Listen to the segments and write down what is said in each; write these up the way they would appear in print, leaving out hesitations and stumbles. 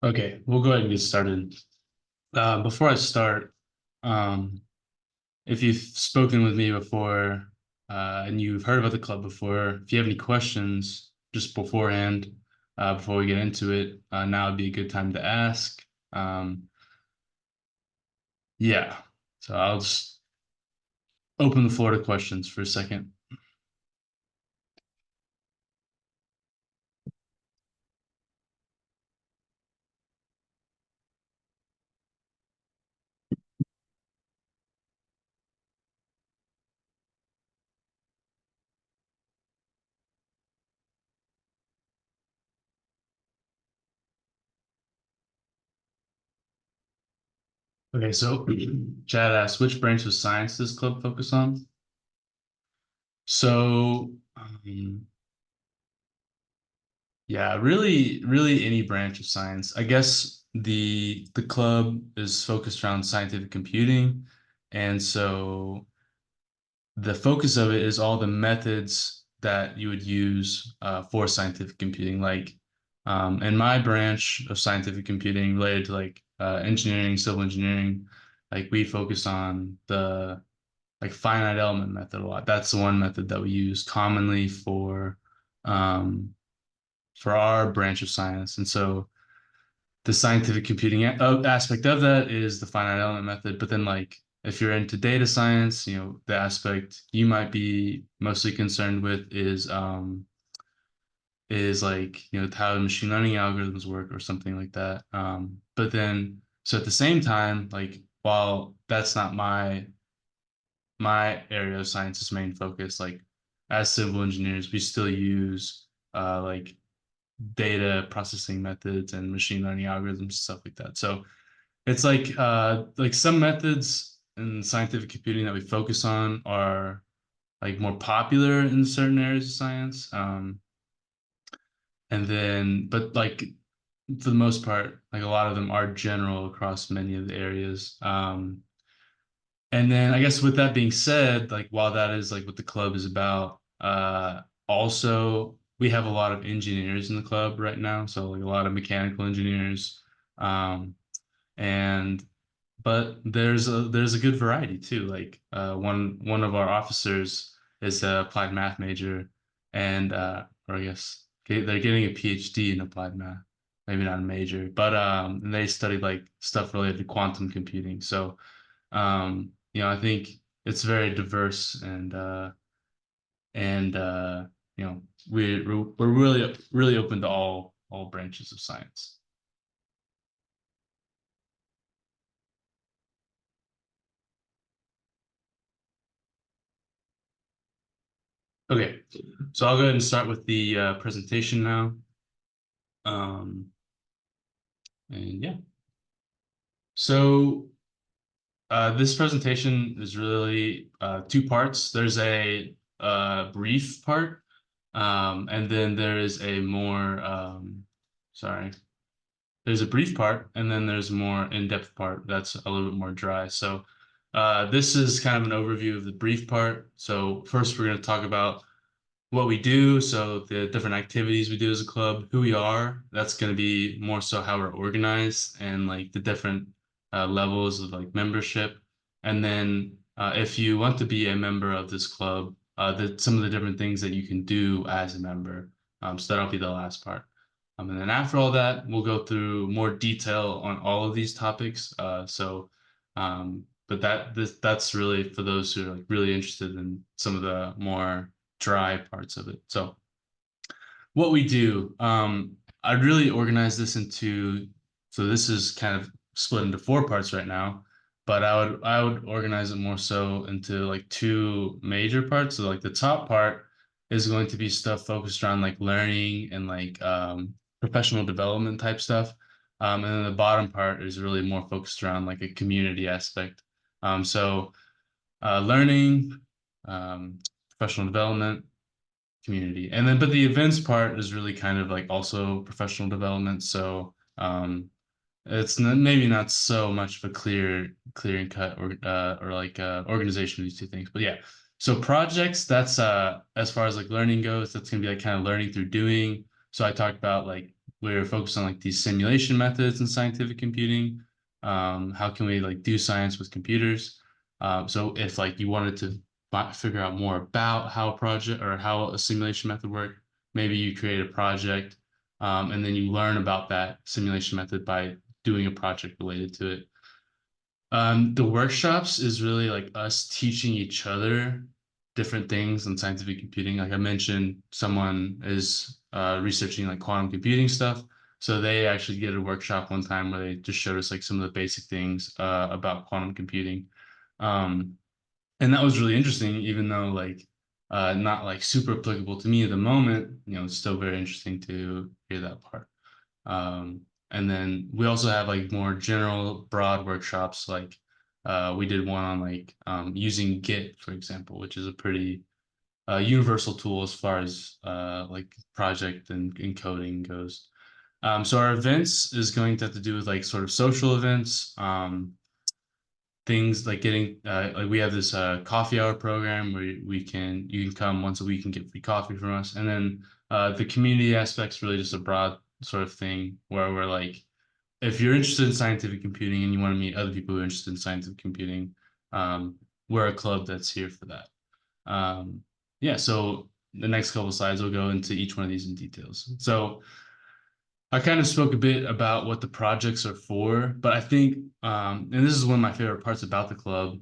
Okay, we'll go ahead and get started. Before I start, um, if you've spoken with me before, and you've heard about the club before, if you have any questions just beforehand, before we get into it, now would be a good time to ask. Um, yeah, so I'll just open the floor to questions for a second. Okay, so Chad asked, which branch of science does club focus on? So, yeah, really any branch of science. I guess the club is focused around scientific computing, and so the focus of it is all the methods that you would use for scientific computing. Like in my branch of scientific computing related to like engineering, civil engineering, like we focus on the like finite element method a lot. That's the one method that we use commonly um, for our branch of science. And so the scientific computing aspect of that is the finite element method. But then, like, if you're into data science, the aspect you might be mostly concerned with is like, how machine learning algorithms work or something like that. But then, so at the same time, like, while that's not my area of science's main focus, like, as civil engineers, we still use like data processing methods and machine learning algorithms, stuff like that. So it's like some methods in scientific computing that we focus on are like more popular in certain areas of science. And then, but like for the most part, like a lot of them are general across many of the areas. And then I guess with that being said, like while that is like what the club is about, also we have a lot of engineers in the club right now. So like a lot of mechanical engineers. Um, and but there's a good variety too. Like one of our officers is a applied math major, and or I guess they're getting a PhD in applied math, maybe not a major, but they studied like stuff related to quantum computing. So I think it's very diverse and you know we're really open to all branches of science. Okay, so I'll go ahead and start with the presentation now. Um, and yeah, so this presentation is really two parts. There's a brief part, and then there is a more sorry, there's a brief part, and then there's a more in-depth part that's a little bit more dry. So this is kind of an overview of the brief part. So first, we're going to talk about what we do, so the different activities we do as a club, who we are. That's going to be more so how we're organized and like the different levels of like membership. And then if you want to be a member of this club, some of the different things that you can do as a member. So that'll be the last part. And then after all that, we'll go through more detail on all of these topics. But that's really for those who are like really interested in some of the more dry parts of it. So what we do, I'd really organize this into, so this is kind of split into four parts right now, but I would organize it more so into like two major parts. So like the top part is going to be stuff focused around like learning and like professional development type stuff. And then the bottom part is really more focused around like a community aspect. So learning, professional development, community. And then, but the events part is really kind of like also professional development. So it's maybe not so much of a clear and cut or like organization of these two things. But yeah, so projects, that's as far as like learning goes, that's gonna be like kind of learning through doing. So I talked about like we're focused on like these simulation methods in scientific computing. How can we like do science with computers? So if like you wanted to figure out more about how a project or how a simulation method worked, maybe you create a project, and then you learn about that simulation method by doing a project related to it. The workshops is really like us teaching each other different things in scientific computing. Like I mentioned, someone is researching like quantum computing stuff. So they actually did a workshop one time where they just showed us like some of the basic things about quantum computing. Um, and that was really interesting, even though like not like super applicable to me at the moment, it's still very interesting to hear that part. Um, and then we also have like more general broad workshops, like we did one on like using Git, for example, which is a pretty universal tool as far as like project and coding goes. So our events is going to have to do with like sort of social events, things like getting like we have this coffee hour program where you can come once a week and get free coffee from us. And then the community aspect's really just a broad sort of thing where we're like, if you're interested in scientific computing and you want to meet other people who are interested in scientific computing, um, we're a club that's here for that. um, yeah, so the next couple of slides will go into each one of these in details. So I kind of spoke a bit about what the projects are for, but I think, and this is one of my favorite parts about the club,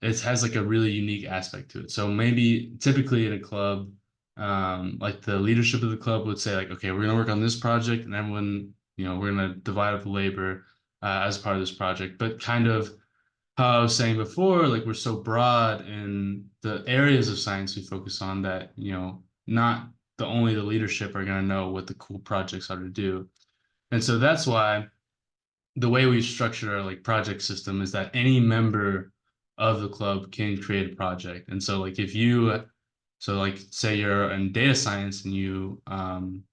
it has like a really unique aspect to it. So maybe typically in a club, like the leadership of the club would say like, okay, we're gonna work on this project, and everyone, we're gonna divide up the labor as part of this project. But kind of how I was saying before, like we're so broad in the areas of science we focus on that, not the leadership are going to know what the cool projects are to do. And so that's why the way we've structured our like project system is that any member of the club can create a project. And so like so like say you're in data science and you want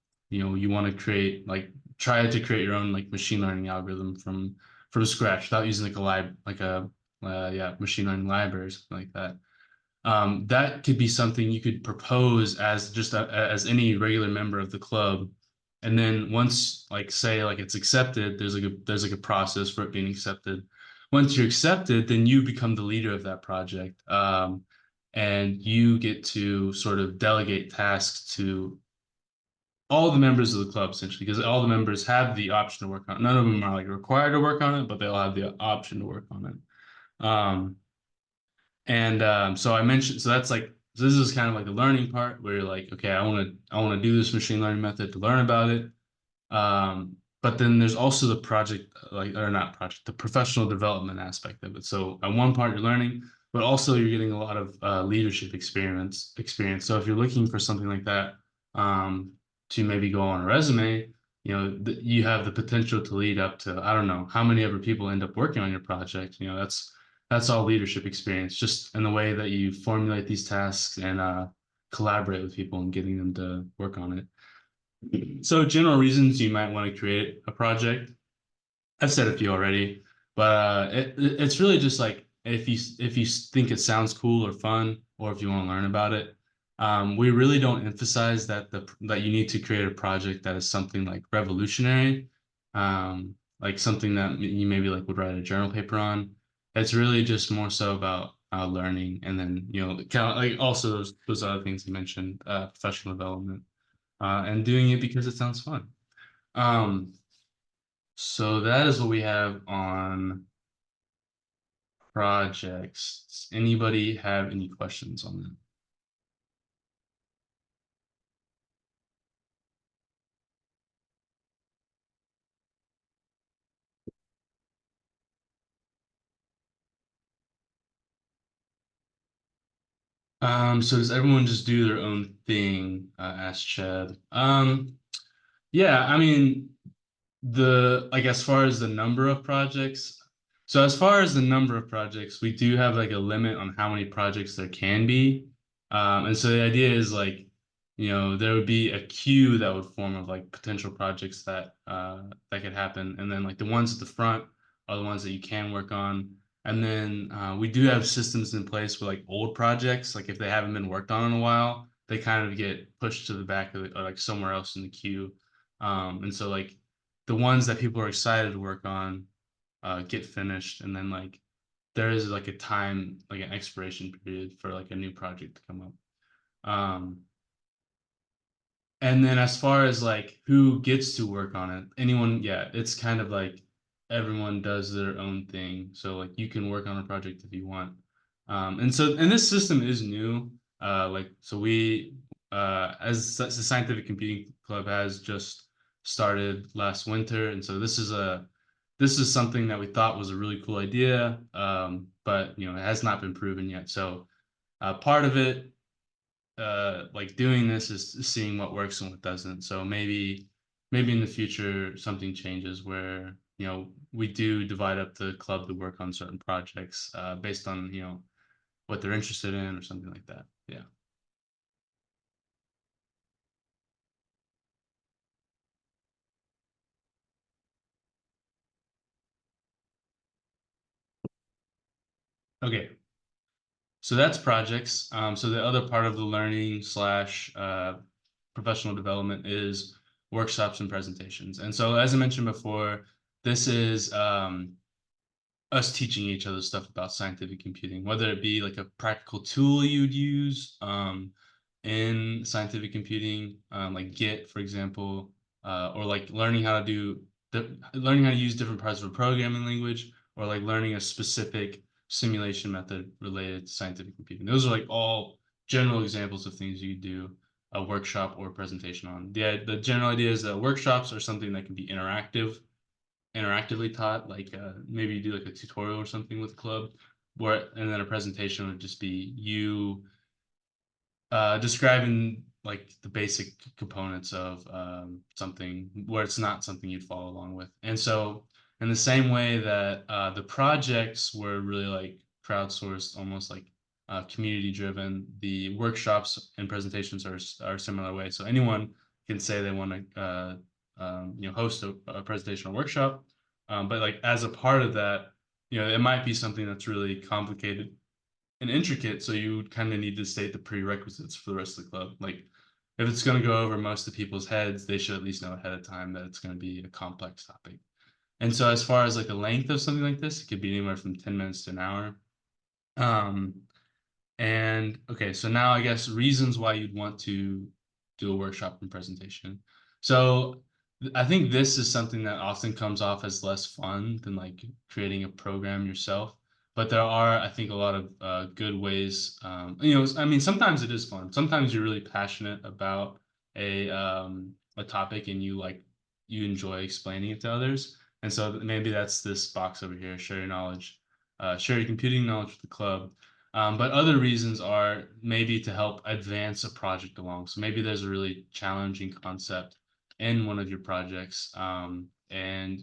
to create like try to create your own like machine learning algorithm from scratch without using like a lib like a yeah, machine learning library or something like that. That could be something you could propose as as any regular member of the club. And then once like say like it's accepted, there's like a process for it being accepted. Once you're accepted, then you become the leader of that project. And you get to sort of delegate tasks to all the members of the club essentially, because all the members have the option to work on it. None of them are like required to work on it, but they'll have the option to work on it. And so I mentioned, so that's like, so this is kind of like the learning part where you're like, okay, I want to do this machine learning method to learn about it. But then there's also the project, like, or not project, the professional development aspect of it. So at one part you're learning, but also you're getting a lot of leadership experience. So if you're looking for something like that, to maybe go on a resume, you have the potential to lead up to, I don't know, how many other people end up working on your project. That's all leadership experience, just in the way that you formulate these tasks and collaborate with people and getting them to work on it. So general reasons you might want to create a project. I've said a few already, but it's really just like if you think it sounds cool or fun, or if you want to learn about it. We really don't emphasize that you need to create a project that is something like revolutionary, like something that you maybe like would write a journal paper on. It's really just more so about learning, and then kind of like also those other things you mentioned, professional development, and doing it because it sounds fun. Um, so that is what we have on projects. Does anybody have any questions on that? So does everyone just do their own thing? Asked Chad. Yeah, I mean, the like as far as the number of projects, so as far as the number of projects, we do have like a limit on how many projects there can be. And so the idea is like, there would be a queue that would form of like potential projects that could happen. And then like the ones at the front are the ones that you can work on. And then we do have systems in place for like old projects, like if they haven't been worked on in a while, they kind of get pushed to the back of or like somewhere else in the queue. And so like the ones that people are excited to work on get finished, and then like there is like a time, like an expiration period for like a new project to come up. Um, and then as far as like who gets to work on it, anyone, yeah, it's kind of like everyone does their own thing. So like you can work on a project if you want. And this system is new. Like so we as the Scientific Computing Club has just started last winter, and so this is something that we thought was a really cool idea, but you know it has not been proven yet. So part of it like doing this is seeing what works and what doesn't. So maybe in the future something changes where you know we do divide up the club to work on certain projects based on you know what they're interested in or something like that. Yeah. Okay. So that's projects. So the other part of the learning slash professional development is workshops and presentations. And so as I mentioned before, this is us teaching each other stuff about scientific computing, whether it be like a practical tool you'd use in scientific computing, like Git, for example, or like learning how to use different parts of a programming language, or like learning a specific simulation method related to scientific computing. Those are like all general examples of things you could do a workshop or presentation on. The general idea is that workshops are something that can be interactively taught, like maybe you do like a tutorial or something with the club, where and then a presentation would just be you describing like the basic components of something where it's not something you'd follow along with. And so, in the same way that the projects were really like crowdsourced, almost like community driven, the workshops and presentations are a similar way. So anyone can say they want to you know host a presentation or workshop, but like as a part of that, you know, it might be something that's really complicated and intricate, so you kind of need to state the prerequisites for the rest of the club. Like, if it's going to go over most of people's heads, they should at least know ahead of time that it's going to be a complex topic. And so, as far as like the length of something like this, it could be anywhere from 10 minutes to an hour. Um, and okay, so now I guess reasons why you'd want to do a workshop and presentation. So I think this is something that often comes off as less fun than like creating a program yourself. But there are, I think, a lot of good ways. You know, I mean, sometimes it is fun. Sometimes you're really passionate about a topic and you enjoy explaining it to others. And so maybe that's this box over here, share your knowledge, share your computing knowledge with the club. But other reasons are maybe to help advance a project along. So maybe there's a really challenging concept in one of your projects, and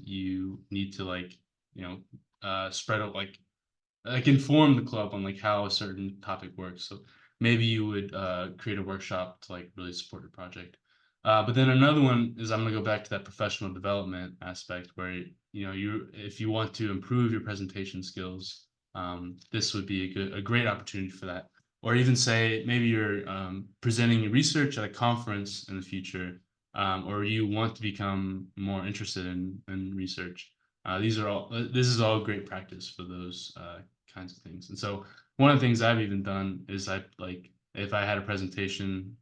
you need to like, you know, spread out like inform the club on like how a certain topic works. So maybe you would create a workshop to like really support your project. But then another one is I'm gonna go back to that professional development aspect where you know you if you want to improve your presentation skills, this would be a great opportunity for that. Or even say maybe you're presenting your research at a conference in the future, or you want to become more interested in research. This is all great practice for those kinds of things. And so one of the things I've even done is I like if I had a presentation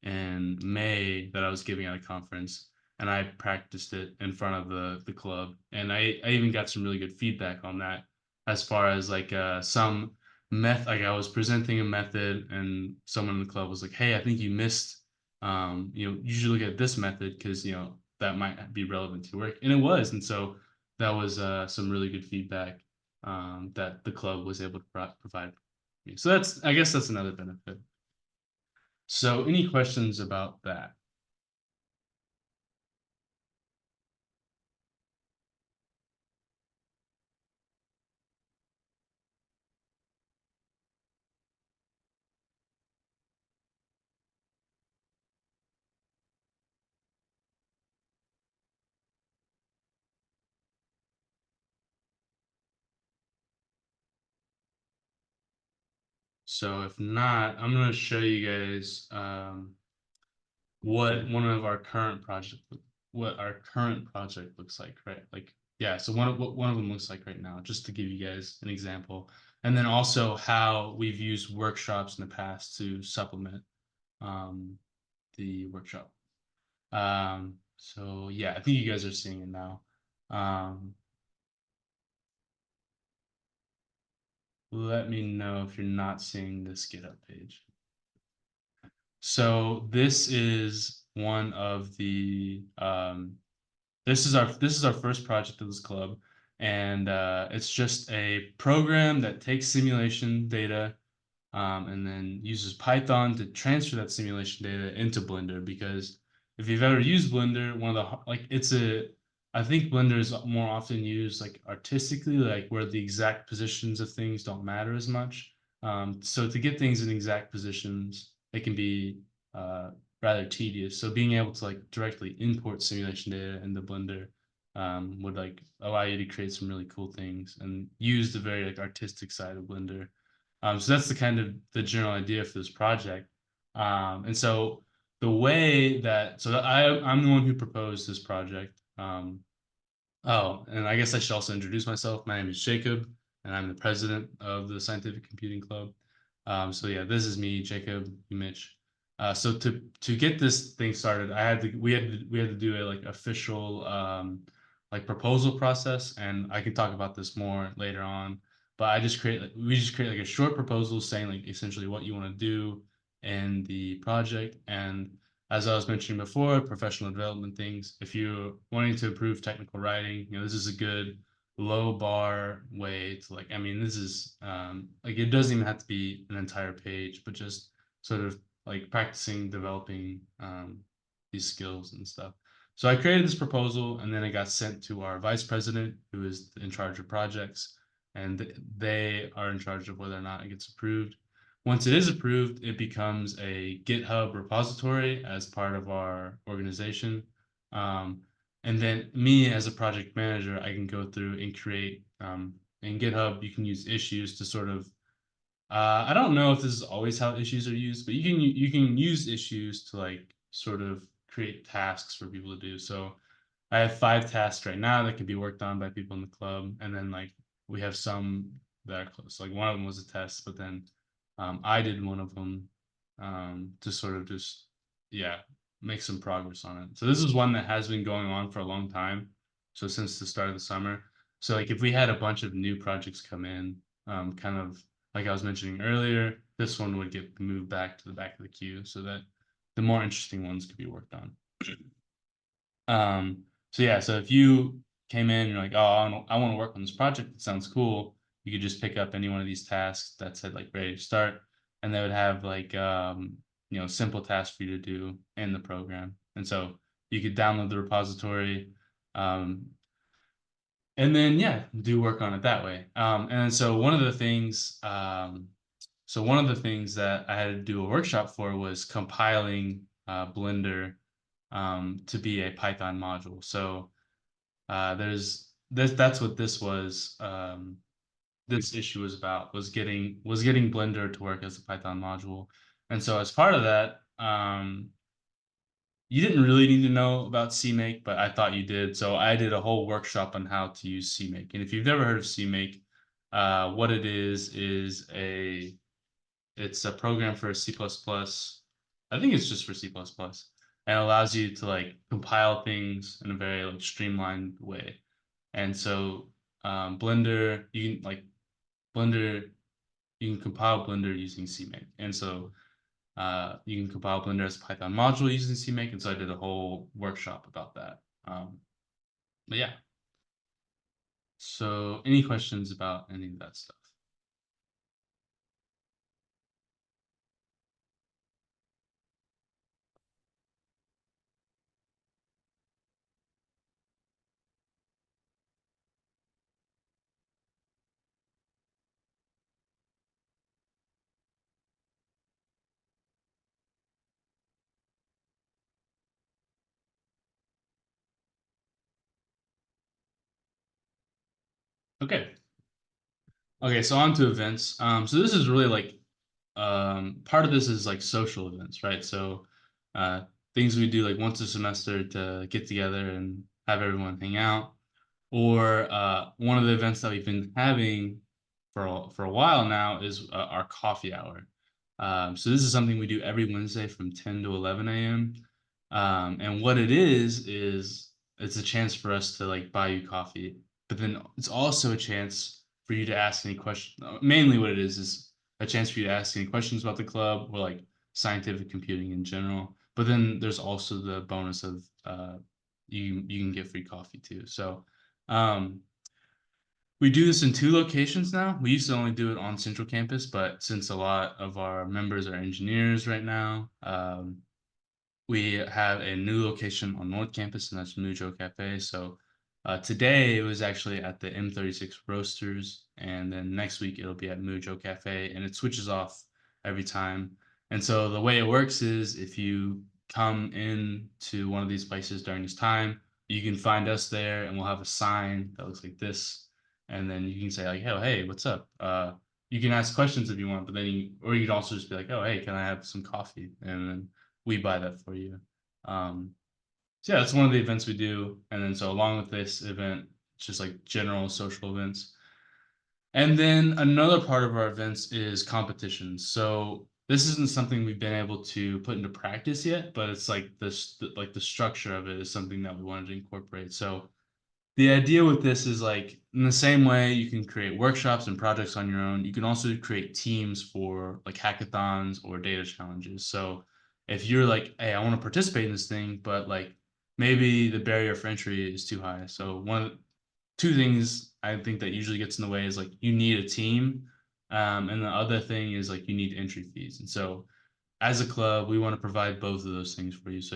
in May that I was giving at a conference, and I practiced it in front of the club, and I even got some really good feedback on that as far as like some like I was presenting a method and someone in the club was like, hey, I think you missed you know, you should look at this method because you know that might be relevant to your work. And it was. And so that was some really good feedback that the club was able to provide me. So I guess that's another benefit. So any questions about that? So if not, I'm going to show you guys what one of our current project what our current project looks like, right? Like, yeah, so what one of them looks like right now, just to give you guys an example. And then also how we've used workshops in the past to supplement um, the workshop. So yeah, I think you guys are seeing it now. Um, Let me know if you're not seeing this GitHub page. So this is one of the this is our first project of this club, and it's just a program that takes simulation data and then uses Python to transfer that simulation data into Blender. Because if you've ever used Blender, one of the like it's a I think Blender is more often used like artistically, like where the exact positions of things don't matter as much. So to get things in exact positions, it can be rather tedious. So being able to like directly import simulation data into Blender would like allow you to create some really cool things and use the very like artistic side of Blender. So that's the kind of the general idea for this project. And so the way that I'm the one who proposed this project. Oh, and I guess I should also introduce myself. My name is Jacob, and I'm the president of the Scientific Computing Club. So yeah, this is me, Jacob, Mitch. So to get this thing started, I had to we had to do a like official like proposal process, and I can talk about this more later on. But we just create like a short proposal saying like essentially what you want to do in the project, and as I was mentioning before, professional development things. If you're wanting to improve technical writing, this is a good low bar way to like, I mean, this is like it doesn't even have to be an entire page, but just sort of like practicing developing these skills and stuff. So I created this proposal and then it got sent to our vice president, who is in charge of projects, and they are in charge of whether or not it gets approved. Once it is approved, it becomes a GitHub repository as part of our organization. Um, and then me as a project manager, I can go through and create in GitHub, you can use issues to sort of I don't know if this is always how issues are used, but you can use issues to like sort of create tasks for people to do. So I have 5 tasks right now that can be worked on by people in the club, and then like we have some that are close. Like one of them was a test, but then I did one of them to sort of just yeah make some progress on it. So this is one that has been going on for a long time. So since the start of the summer. So like if we had a bunch of new projects come in, kind of like I was mentioning earlier, this one would get moved back to the back of the queue so that the more interesting ones could be worked on. So yeah, so if you came in, you're like, oh, I want to work on this project. It sounds cool. You could just pick up any one of these tasks that said like ready to start, and they would have like simple tasks for you to do in the program. And so you could download the repository, um, and then yeah, do work on it that way. And so one of the things that I had to do a workshop for was compiling Blender to be a Python module. So there's this that's what this was. This issue was about was getting Blender to work as a Python module. And so as part of that, you didn't really need to know about CMake, but I thought you did. So I did a whole workshop on how to use CMake. And if you've never heard of CMake, what it is it's a program for C++. I think it's just for C++, and allows you to like compile things in a very like streamlined way. And so Blender, Blender, you can compile Blender using CMake. And so you can compile Blender as a Python module using CMake. And so I did a whole workshop about that. But yeah. So any questions about any of that stuff? Okay. Okay, so on to events. So this is really like part of this is like social events, right? So uh, things we do like once a semester to get together and have everyone hang out. Or one of the events that we've been having for a while now is our coffee hour. So this is something we do every Wednesday from 10 to 11 a.m. And what it is it's a chance for us to like buy you coffee, but then it's also a chance for you to ask any questions. Mainly what it is a chance for you to ask any questions about the club or like scientific computing in general. But then there's also the bonus of you can get free coffee too. So um, we do this in two locations now. We used to only do it on Central Campus, but since a lot of our members are engineers right now, we have a new location on North Campus, and that's Mujo Cafe. So today it was actually at the M36 Roasters, and then next week it'll be at Mujo Cafe, and it switches off every time. And so the way it works is if you come in to one of these places during this time, you can find us there, and we'll have a sign that looks like this, and then you can say like, "Oh, hey, what's up?" You can ask questions if you want, but then or you can also just be like, "Oh, hey, can I have some coffee?" And then we buy that for you. Um, so yeah, that's one of the events we do. And then so along with this event, it's just like general social events. And then another part of our events is competitions. So this isn't something we've been able to put into practice yet, but it's like this like the structure of it is something that we wanted to incorporate. So the idea with this is like in the same way you can create workshops and projects on your own, you can also create teams for like hackathons or data challenges. So if you're like, hey, I want to participate in this thing, but like maybe the barrier for entry is too high. So two things I think that usually gets in the way is like you need a team. And the other thing is like you need entry fees. And so as a club, we want to provide both of those things for you. So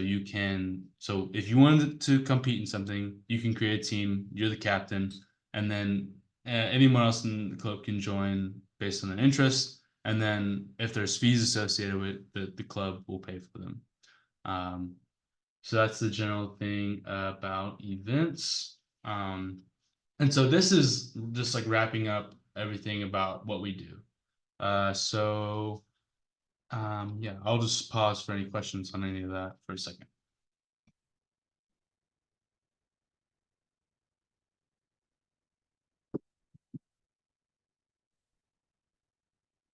if you wanted to compete in something, you can create a team, you're the captain, and then anyone else in the club can join based on their interest. And then if there's fees associated with the club will pay for them. Um, so that's the general thing about events. And so this is just like wrapping up everything about what we do. Yeah, I'll just pause for any questions on any of that for a second.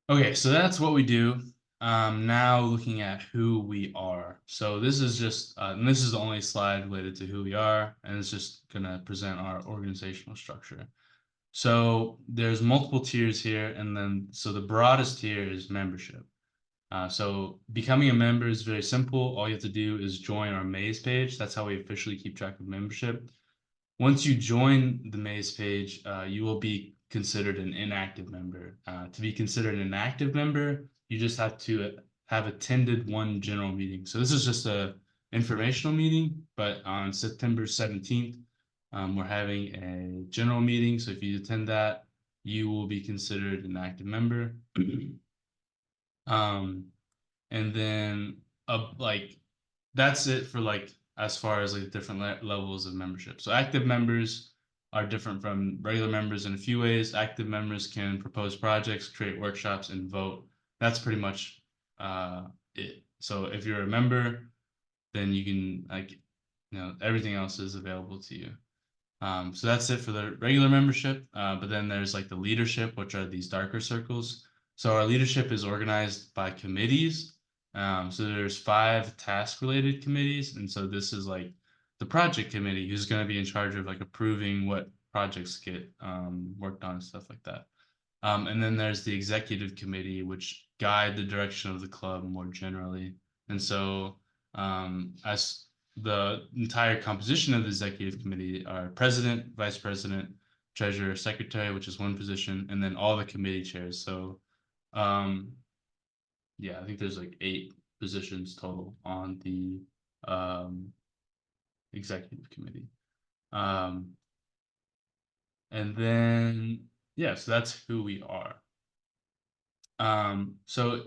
Okay, so that's what we do. Now looking at who we are. So this is just, and this is the only slide related to who we are, and it's just gonna present our organizational structure. So there's multiple tiers here, and then so the broadest tier is membership. So becoming a member is very simple. All you have to do is join our Maze page. That's how we officially keep track of membership. Once you join the Maze page, you will be considered an inactive member. To be considered an active member, you just have to have attended one general meeting. So this is just a informational meeting, but on September 17th, we're having a general meeting. So if you attend that, you will be considered an active member. um, and then like that's it for like as far as like different levels of membership. So active members are different from regular members in a few ways. Active members can propose projects, create workshops, and vote. That's pretty much it. So if you're a member, then you can like everything else is available to you. So that's it for the regular membership. But then there's like the leadership, which are these darker circles. So our leadership is organized by committees. So there's 5 task related committees. And so this is like the project committee who's going to be in charge of like approving what projects get worked on and stuff like that. And then there's the executive committee, which guide the direction of the club more generally. And so as the entire composition of the executive committee are president, vice president, treasurer, secretary, which is one position, and then all the committee chairs. So um, yeah, I think there's like 8 positions total on the um, executive committee. Um, and then, yeah, so that's who we are. So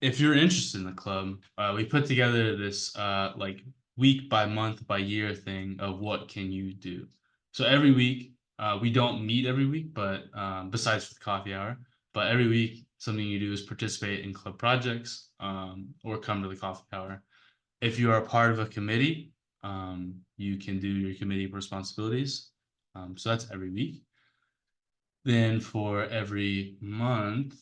if you're interested in the club, we put together this like week by month by year thing of what can you do. So every week, we don't meet every week, but besides for the coffee hour, but every week something you do is participate in club projects or come to the coffee hour. If you are a part of a committee, you can do your committee responsibilities. So that's every week. Then for every month,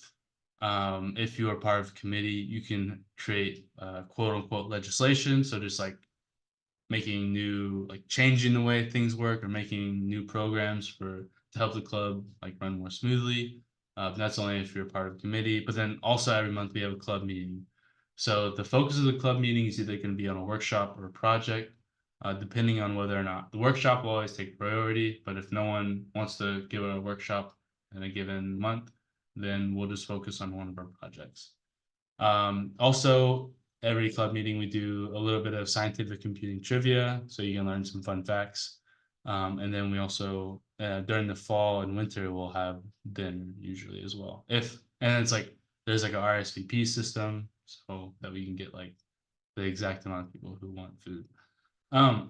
if you are part of a committee, you can create quote unquote legislation. So just like making new, like changing the way things work or making new programs for to help the club like run more smoothly. That's only if you're a part of a committee. But then also every month we have a club meeting. So the focus of the club meeting is either going to be on a workshop or a project, depending on whether or not the workshop will always take priority. But if no one wants to give a workshop in a given month, then we'll just focus on one of our projects. Also, every club meeting we do a little bit of scientific computing trivia, so you can learn some fun facts. And then we also during the fall and winter we'll have dinner usually as well. If and it's like there's like a RSVP system so that we can get like the exact amount of people who want food. Um,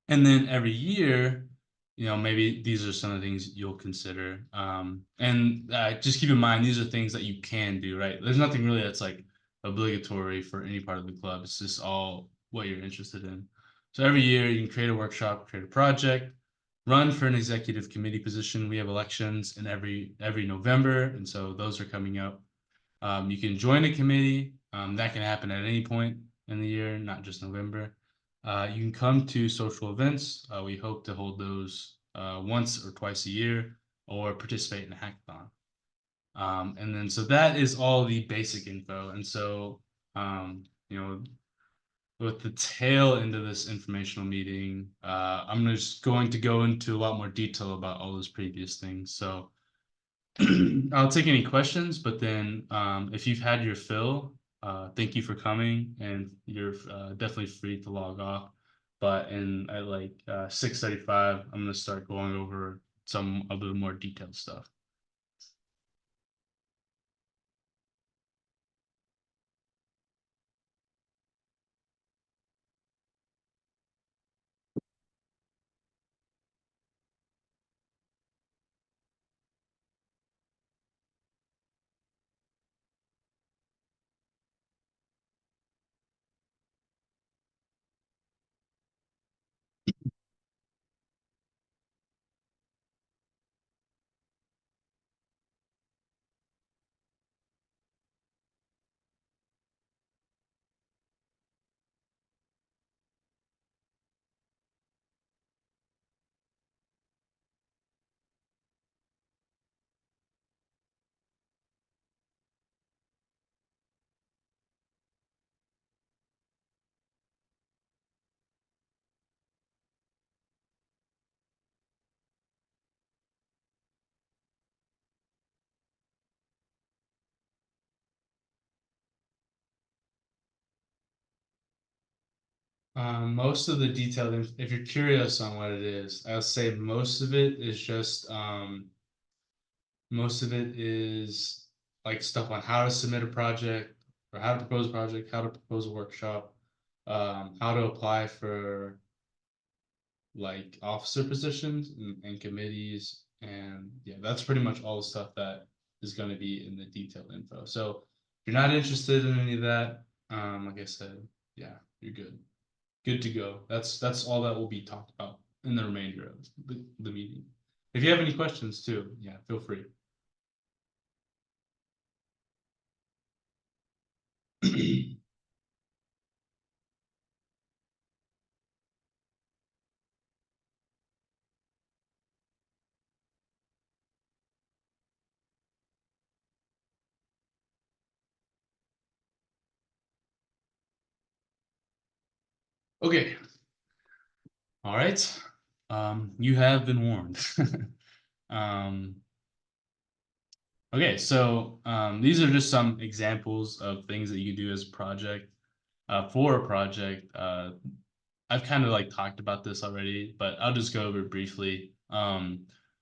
and then every year, maybe these are some of the things you'll consider. And just keep in mind, these are things that you can do, right? There's nothing really that's like obligatory for any part of the club. It's just all what you're interested in. So every year you can create a workshop, create a project, run for an executive committee position. We have elections in every November, and so those are coming up. You can join a committee. That can happen at any point in the year, not just November. You can come to social events. We hope to hold those once or twice a year or participate in a hackathon. And then so that is all the basic info. And so, you know, with the tail end of this informational meeting, I'm just going to go into a lot more detail about all those previous things. So I'll take any questions, but then if you've had your fill, thank you for coming, and you're definitely free to log off. But in at like 6:35, I'm gonna start going over some of the more detailed stuff. Most of the detailed, if you're curious on what it is, I'll say most of it is like stuff on how to submit a project or how to propose a project, how to propose a workshop, how to apply for like officer positions and committees. And yeah, that's pretty much all the stuff that is going to be in the detailed info. So if you're not interested in any of that, like I said, yeah, you're good. Good to go. That's all that will be talked about in the remainder of the meeting. If you have any questions too, yeah, feel free. Okay. All right. You have been warned. um, okay, so these are just some examples of things that you do as a project. For a project, I've kind of like talked about this already, but I'll just go over it briefly.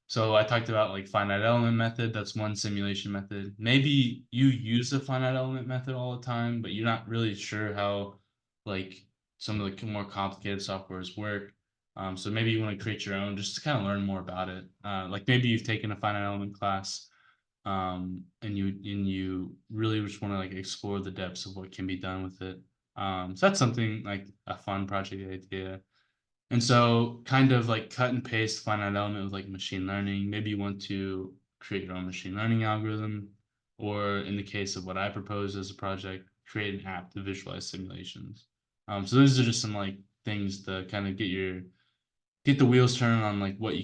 So I talked about like finite element method. That's one simulation method. Maybe you use the finite element method all the time, but you're not really sure how like some of the more complicated softwares work. So maybe you want to create your own just to kind of learn more about it. Like maybe you've taken a finite element class, and you really just want to like explore the depths of what can be done with it. So that's something like a fun project idea. And so kind of like cut and paste finite element with like machine learning. Maybe you want to create your own machine learning algorithm, or in the case of what I propose as a project, create an app to visualize simulations. So those are just some like things to kind of get the wheels turning on like what you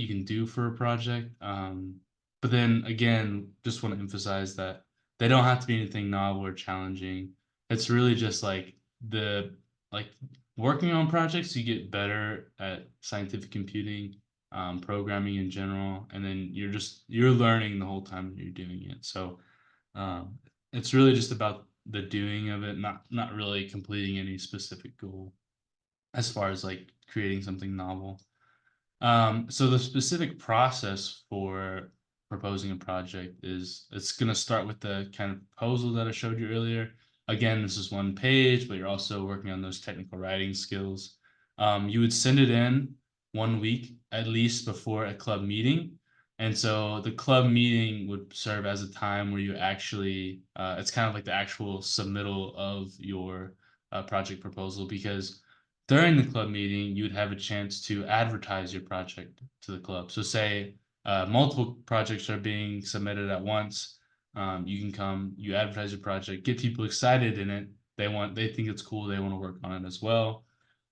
can do for a project. But then again, just want to emphasize that they don't have to be anything novel or challenging. It's really just like the like working on projects, you get better at scientific computing, programming in general, and then you're learning the whole time that you're doing it. So um, it's really just about the doing of it, not really completing any specific goal as far as like creating something novel. So the specific process for proposing a project is it's going to start with the kind of proposal that I showed you earlier. Again, this is one page, but you're also working on those technical writing skills. You would send it in 1 week at least before a club meeting. And so the club meeting would serve as a time where you actually, it's kind of like the actual submittal of your project proposal because during the club meeting, you would have a chance to advertise your project to the club. So, say multiple projects are being submitted at once. You can come, you advertise your project, get people excited in it. They think it's cool. They want to work on it as well.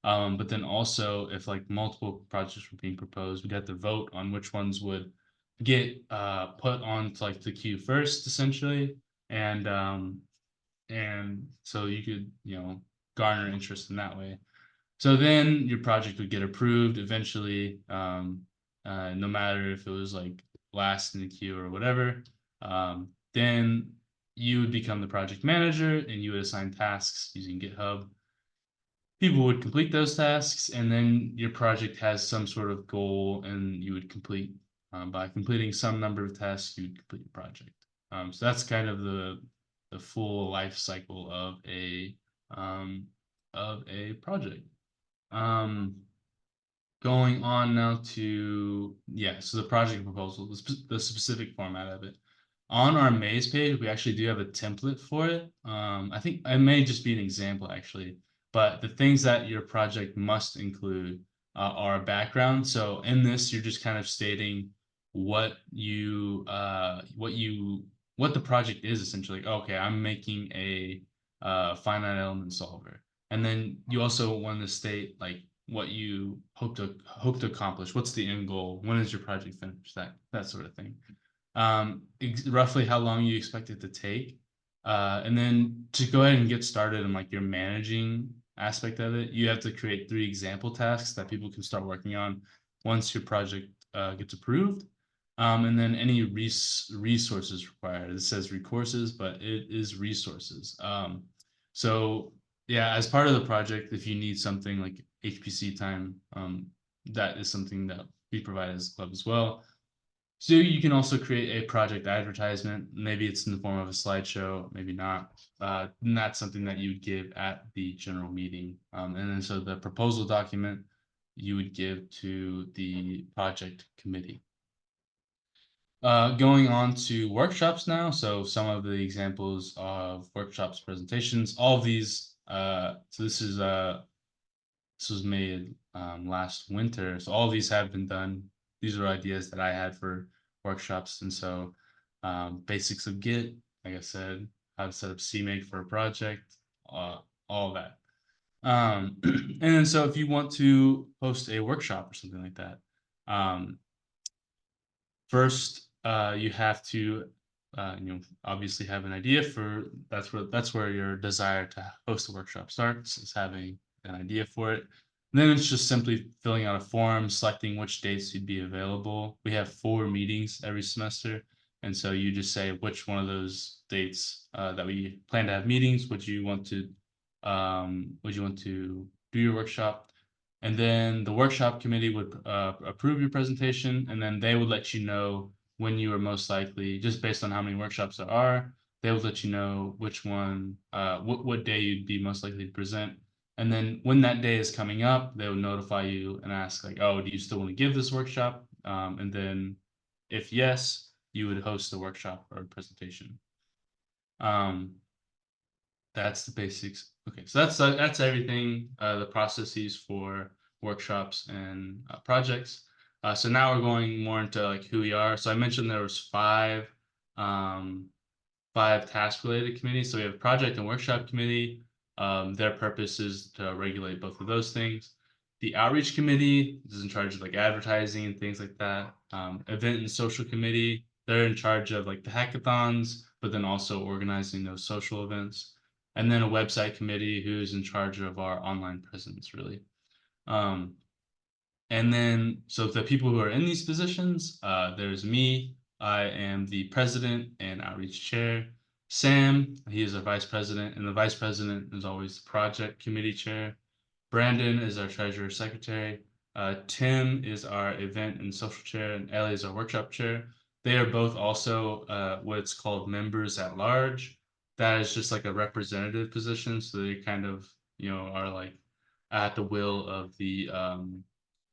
But then also, if like multiple projects were being proposed, we'd have to vote on which ones would get put on to like the queue first, essentially, and um, and so you could garner interest in that way. So then your project would get approved eventually, no matter if it was like last in the queue or whatever. Then you would become the project manager and you would assign tasks using GitHub. People would complete those tasks, and then your project has some sort of goal, and you would complete by completing some number of tasks, you would complete your project. So that's kind of the full life cycle of a project. Um, Going on now to, yeah, so the project proposal, the specific format of it. On our maze page, we actually do have a template for it. I think it may just be an example actually, but the things that your project must include are a background. So in this, you're just kind of stating what what the project is essentially. Okay, I'm making a finite element solver. And then you also want to state like what you hope to accomplish. What's the end goal? When is your project finished? That sort of thing. Roughly how long you expect it to take. And then to go ahead and get started in like your managing aspect of it, you have to create 3 example tasks that people can start working on once your project gets approved. And then any resources required. It says recourses, but it is resources. So yeah, as part of the project, if you need something like HPC time, that is something that we provide as a club as well. So you can also create a project advertisement. Maybe it's in the form of a slideshow, maybe not. And that's something that you would give at the general meeting. And then so the proposal document you would give to the project committee. Going on to workshops now. So some of the examples of workshops, presentations, all of these. So this was made last winter. So all of these have been done. These are ideas that I had for workshops. And so basics of Git, like I said, how to set up CMake for a project, all that. And then so if you want to host a workshop or something like that, first you have to obviously have an idea for that's where your desire to host a workshop starts, is having an idea for it. And then it's just simply filling out a form, selecting which dates you'd be available. We have 4 meetings every semester, and so you just say which one of those dates that we plan to have meetings would you want to do your workshop. And then the workshop committee would approve your presentation, and then they would let you know when you are most likely, just based on how many workshops there are, they would let you know which one, what day you'd be most likely to present. And then when that day is coming up, they would notify you and ask like, oh, do you still want to give this workshop? And then if yes, you would host a workshop or a presentation. Um, That's the basics. Okay, so that's everything. The processes for workshops and projects. So now we're going more into like who we are. So I mentioned there was um, five task related committees. So we have project and workshop committee. Their purpose is to regulate both of those things. The outreach committee is in charge of like advertising and things like that. Event and social committee, they're in charge of like the hackathons, but then also organizing those social events. And then a website committee who's in charge of our online presence, really. Um, and then, so the people who are in these positions, there's me. I am the president and outreach chair. Sam, he is our vice president, and the vice president is always the project committee chair. Brandon is our treasurer secretary. Tim is our event and social chair, and Ellie is our workshop chair. They are both also what's called members at large. That is just like a representative position, so they kind of are like at the will of the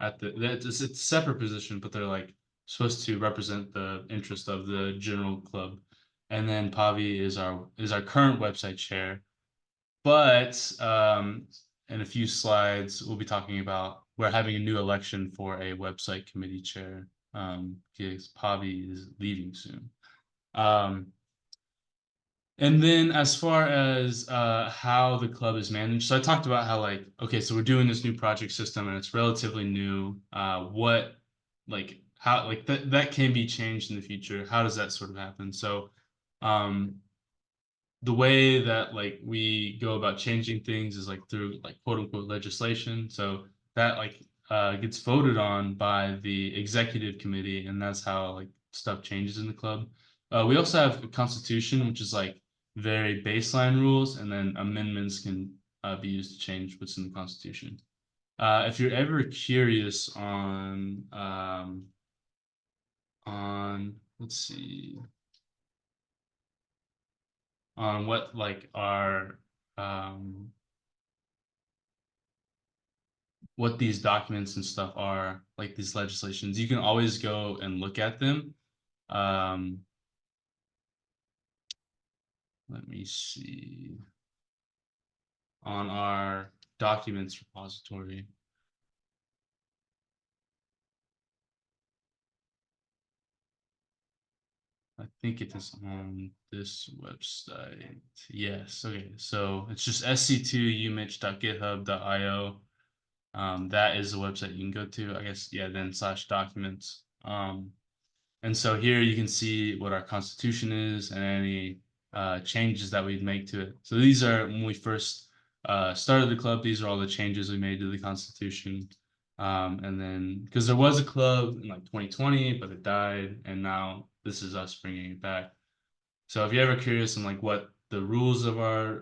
at the it's a separate position, but they're like supposed to represent the interest of the general club. And then Pavi is our current website chair, but in a few slides we'll be talking about we're having a new election for a website committee chair because Pavi is leaving soon. And then as far as how the club is managed, so I talked about how like, okay, so we're doing this new project system and it's relatively new. What like how like that can be changed in the future. How does that sort of happen? So um the way that like we go about changing things is like through like quote unquote legislation. So that like gets voted on by the executive committee, and that's how like stuff changes in the club. We also have a constitution, which is like very baseline rules, and then amendments can be used to change what's in the constitution. If you're ever curious on let's see on what like our um what these documents and stuff are, like these legislations, you can always go and look at them. Um, let me see on our documents repository. I think it is on this website. Yes. Okay. So it's just sc2umich.github.io. That is the website you can go to. I guess, yeah, then slash documents. And so here you can see what our constitution is and any changes that we'd make to it. So these are when we first started the club, these are all the changes we made to the constitution. And then because there was a club in like 2020, but it died, and now this is us bringing it back. So if you're ever curious on like what the rules of our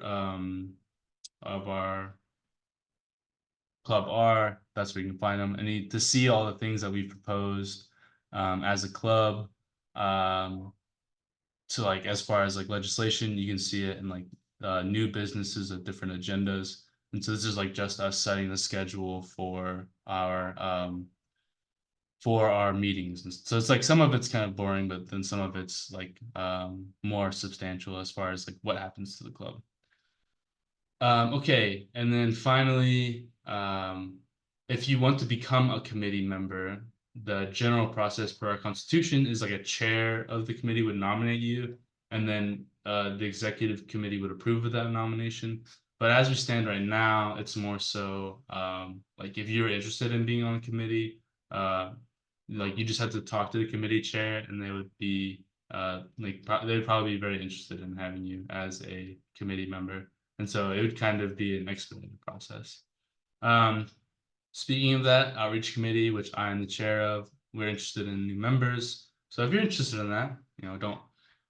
club are, that's where you can find them. And to see all the things that we proposed as a club. To like as far as like legislation, you can see it in like new businesses of different agendas. And so this is like just us setting the schedule for our meetings. And so it's like some of it's kind of boring, but then some of it's like more substantial as far as like what happens to the club. Okay, and then finally, if you want to become a committee member, the general process per our constitution is like a chair of the committee would nominate you, and then the executive committee would approve of that nomination. But as we stand right now, it's more so like if you're interested in being on a committee, uh, like you just have to talk to the committee chair, and they would be they'd probably be very interested in having you as a committee member. And so it would kind of be an expedited process. Um, Speaking of that, outreach committee, which I am the chair of, we're interested in new members. So if you're interested in that, don't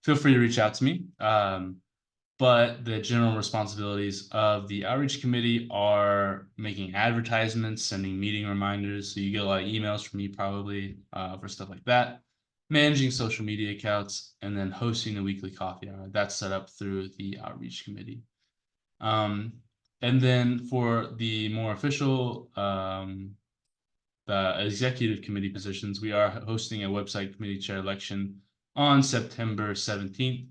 feel free to reach out to me. But the general responsibilities of the outreach committee are making advertisements, sending meeting reminders. So you get a lot of emails from me probably for stuff like that, managing social media accounts, and then hosting a weekly coffee hour. That's set up through the outreach committee. And then for the more official, the executive committee positions, we are hosting a website committee chair election on September 17th.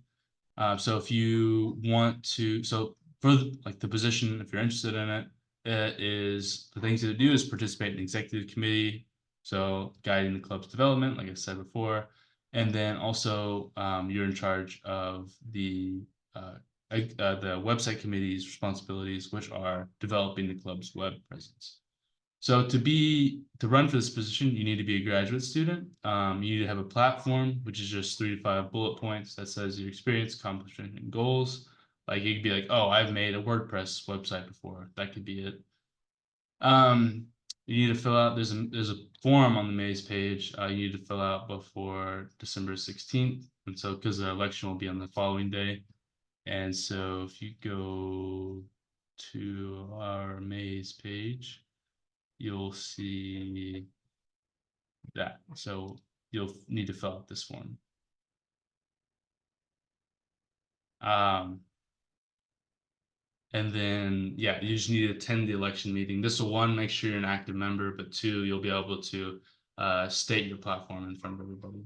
So if you want to, so for like the position, if you're interested in it, is the things to do is participate in executive committee, so guiding the club's development, like I said before, and then also you're in charge of the website committee's responsibilities, which are developing the club's web presence. So to run for this position, you need to be a graduate student. You need to have a platform, which is just 3 to 5 bullet points that says your experience, accomplishment, and goals. Like you could be like, oh, I've made a WordPress website before. That could be it. Um, you need to fill out. There's a form on the Maze page. You need to fill out before December 16th, and so because the election will be on the following day. And so if you go to our Maze page, you'll see that. So you'll need to fill out this form. And then, yeah, you just need to attend the election meeting. This will, one, make sure you're an active member, but two, you'll be able to state your platform in front of everybody.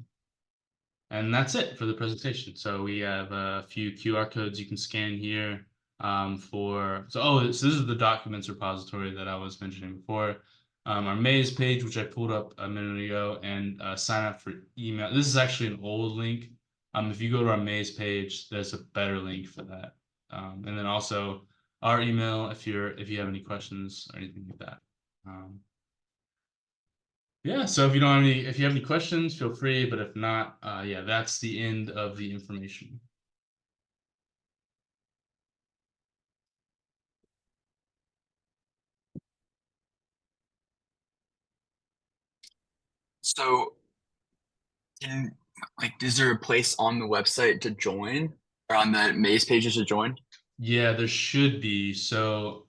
And that's it for the presentation. So we have a few QR codes you can scan here so this is the documents repository that I was mentioning before. Our Maze page, which I pulled up a minute ago, and sign up for email. This is actually an old link. If you go to our Maze page, there's a better link for that. And then also our email if you have any questions or anything like that. Yeah, so if you have any questions, feel free, but if not, yeah, that's the end of the information. So, in is there a place on the website to join or on the Maze pages to join? Yeah, there should be. So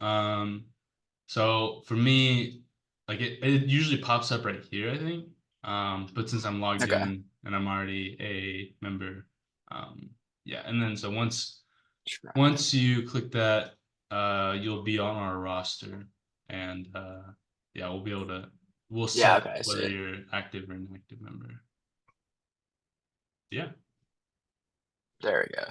for me, like it usually pops up right here, I think. But since I'm logged Okay. in and I'm already a member, yeah, and then so once you click that, you'll be on our roster, and yeah, we'll Yeah, set okay, I whether see. you're active or inactive member. Yeah. There we go.